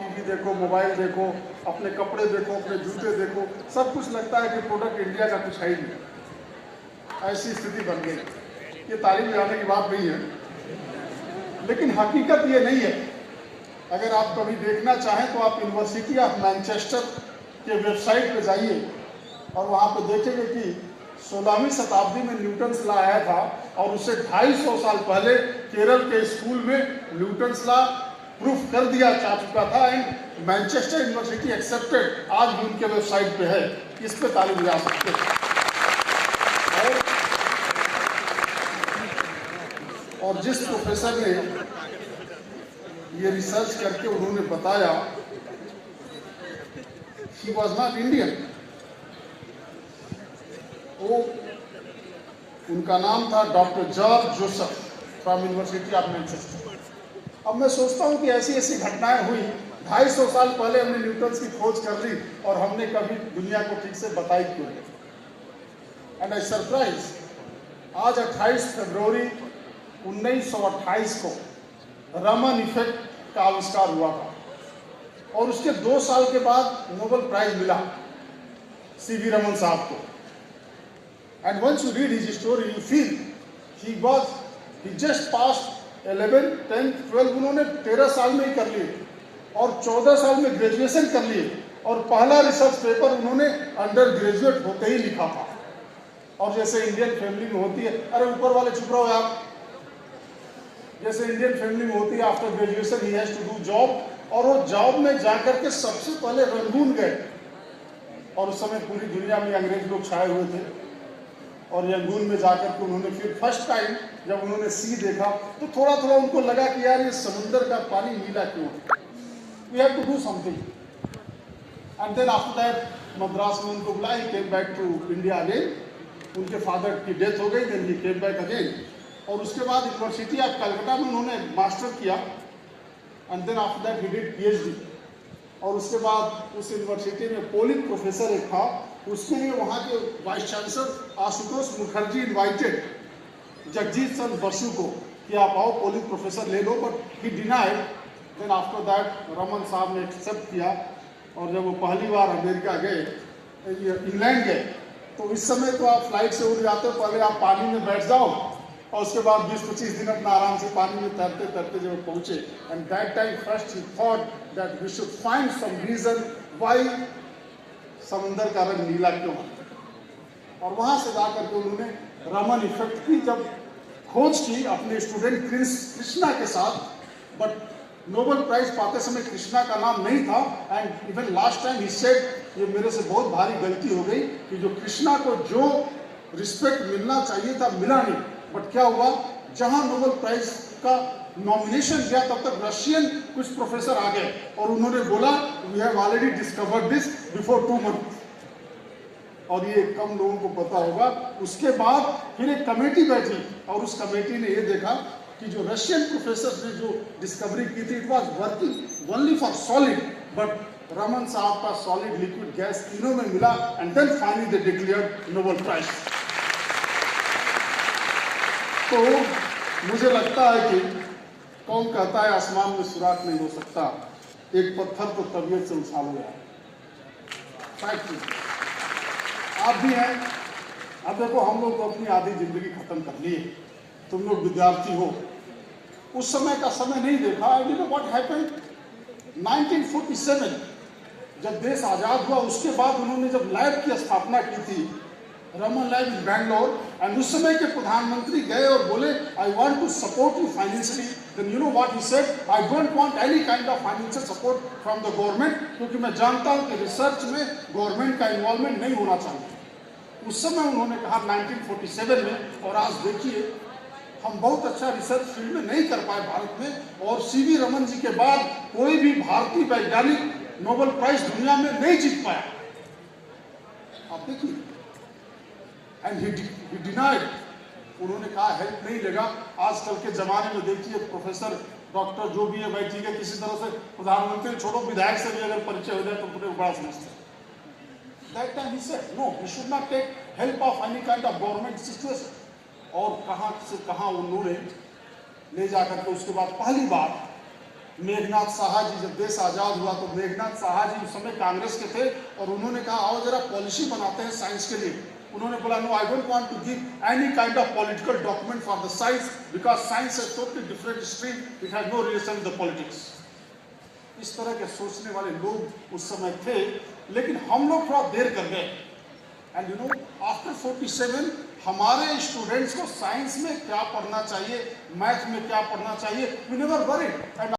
TV देखो, mobile देखो, अपने कपड़े देखो, अपने जूते देखो, सब कुछ लगता है कि प्रोडक्ट इंडिया का कुछ है ही नहीं। ऐसी स्थिति बन गई। ये तारीफ लगाने की बात नहीं है, लेकिन हकीकत ये नहीं है। अगर आप कभी देखना चाहें तो आप यूनिवर्सिटी ऑफ मैनचेस्टर के वेबसाइट पे जाइए और वहाँ पे देखेंगे कि 16वीं शताब्दी में न्यूटन्स लॉ आया था और उससे 250 साल पहले केरल के स्कूल में न्यूटन्स लॉ प्रूफ कर दिया जा चुका था एंड मैनचेस्टर यूनिवर्सिटी एक्सेप्टेड। आज भी उनके वेबसाइट पे है, इस पे ताली बजा सकते हैं। और जिस प्रोफेसर ने ये रिसर्च करके उन्होंने बताया, ही वॉज नॉट इंडियन, वो उनका नाम था doctor George Joseph from university of Manchester. अब मैं सोचता हूँ कि ऐसी ऐसी घटनाएं हुई, 250 साल पहले हमने न्यूटन्स की खोज कर ली और हमने कभी दुनिया को ठीक से बताई क्यों नहीं। एंड आई सरप्राइज, आज 28 फरवरी 1928 को रमन इफेक्ट का आविष्कार हुआ था और उसके 2 साल के बाद नोबेल प्राइज मिला सीवी रमन साहब को। And once you read his story you feel he just passed 11, 10, 12, उन्होंने 13 साल में ही कर लिए और 14 साल में ग्रेजुएशन कर लिए और पहला रिसर्च पेपर उन्होंने अंडर ग्रेजुएट होते ही लिखा था। और जैसे इंडियन फैमिली में होती है, अरे ऊपर वाले चुप रहो यार, जैसे इंडियन फैमिली में होती है after graduation he has to do job, और वो जॉब में जाकर के सबसे पहले रंगून गए और उस समय पूरी दुनिया में अंग्रेज लोग छाए हुए थे। और रंगून में जाकर के उन्होंने फिर फर्स्ट टाइम जब उन्होंने सी देखा तो थोड़ा थोड़ा उनको लगा कि यार ये समुद्र का पानी नीला क्यों है, we have to do something. And then after that Madras में उनको बुलाया, he came back to India again. उनके फादर की डेथ हो गई, then he came back again. और उसके बाद यूनिवर्सिटी ऑफ कलकत्ता में उन्होंने मास्टर किया and then after that he did PhD. और उसके बाद उस यूनिवर्सिटी में पोलिट प्रोफेसर एक था, उसके लिए वहाँ के vice chancellor Ashutosh Mukherjee invited Jagjit Chandra Basu को कि आप आओ पोलिट प्रोफेसर ले लो, but he denied. Then after that Raman साहब ने एक्सेप्ट किया और जब वो पहली बार अमेरिका गए, इंग्लैंड गए, तो इस समय तो आप फ्लाइट से उड़ जाते हो, पहले आप पानी में बैठ जाओ और उसके बाद 20-25 दिन अपना आराम से पानी में तैरते तैरते जब पहुंचे। And that time first he thought that we should find some reason why समंदर का रंग नीला क्यों है। और वहां से जाकर के उन्होंने रमन इफेक्ट की जब खोज की अपने स्टूडेंट कृष्णा के साथ, बट नोबेल प्राइज पाते समय कृष्णा का नाम नहीं था। And even last time he said, ये मेरे से बहुत भारी गलती हो गई कि जो कृष्णा को जो रिस्पेक्ट मिलना चाहिए था मिला नहीं। बट क्या हुआ, जहां नोबेल प्राइज का नॉमिनेशन गया तब तक रशियन कुछ प्रोफेसर आ गए और उन्होंने बोला we have already discovered this before 2 months। और ये कम लोगों को पता होगा। उसके बाद फिर एक कमेटी बैठी और उस कमेटी ने ये देखा कि जो रशियन प्रोफेसर ने जो डिस्कवरी की थी it was working only for solid, but Raman साहब का सॉलिड लिक्विड गैस तीनों में मिला and then finally they declared Nobel prize. तो मुझे लगता है कि कौन कहता है आसमान में सुराख नहीं हो सकता, एक पत्थर तो तबीयत से उछाल गया। आप भी हैं। अब देखो, हम लोग तो अपनी आधी जिंदगी खत्म कर लिए, तुम लोग विद्यार्थी हो, उस समय का समय नहीं देखा। I don't know what happened 1947 जब देश आजाद हुआ, उसके बाद उन्होंने जब लैब की स्थापना की थी, Raman lab in Bangalore, and उस समय के प्रधानमंत्री गए और बोले I want to support you financially. Then you know what he said, I don't want any kind of financial support from the government, क्योंकि मैं जानता हूं कि रिसर्च में गवर्नमेंट का इन्वॉल्वमेंट नहीं होना चाहिए। उस समय उन्होंने कहा 1947 में। और आज देखिए, हम बहुत अच्छा रिसर्च फील्ड में नहीं कर पाए भारत में, और सीवी रमन जी के बाद कोई भी भारतीय वैज्ञानिक नोबेल प्राइज दुनिया में नहीं जीत पाया। आप देखिए, एंड ही डिनाइड, उन्होंने कहा हेल्प नहीं लगा। आजकल के जमाने में देखिए, प्रोफेसर डॉक्टर जो भी है बैठी है, किसी तरह से प्रधानमंत्री छोड़ो, विधायक से भी अगर परिचय हो जाए तो पूरे बड़ा समझते हैं। That time he said, no, we should not take help of any kind of government situation. और कहाँ से कहाँ उन्होंने ले जाकर के उसके बाद पहली बार मेघनाथ साहा जी, जब देश आज़ाद हुआ तो मेघनाथ साहा जी उस समय कांग्रेस के थे और उन्होंने कहा आओ जरा पॉलिसी बनाते हैं साइंस के लिए। उन्होंने बोला no, I don't want to give any kind of political document for the science because science है totally different stream, it has no relation with the politics. इस तरह के सोचने वाले लोग उस समय थे, लेकिन हम लोग थोड़ा देर कर गए। एंड यू नो आफ्टर 47 हमारे स्टूडेंट्स को साइंस में क्या पढ़ना चाहिए, मैथ में क्या पढ़ना चाहिए, वी नेवर वरीड। एंड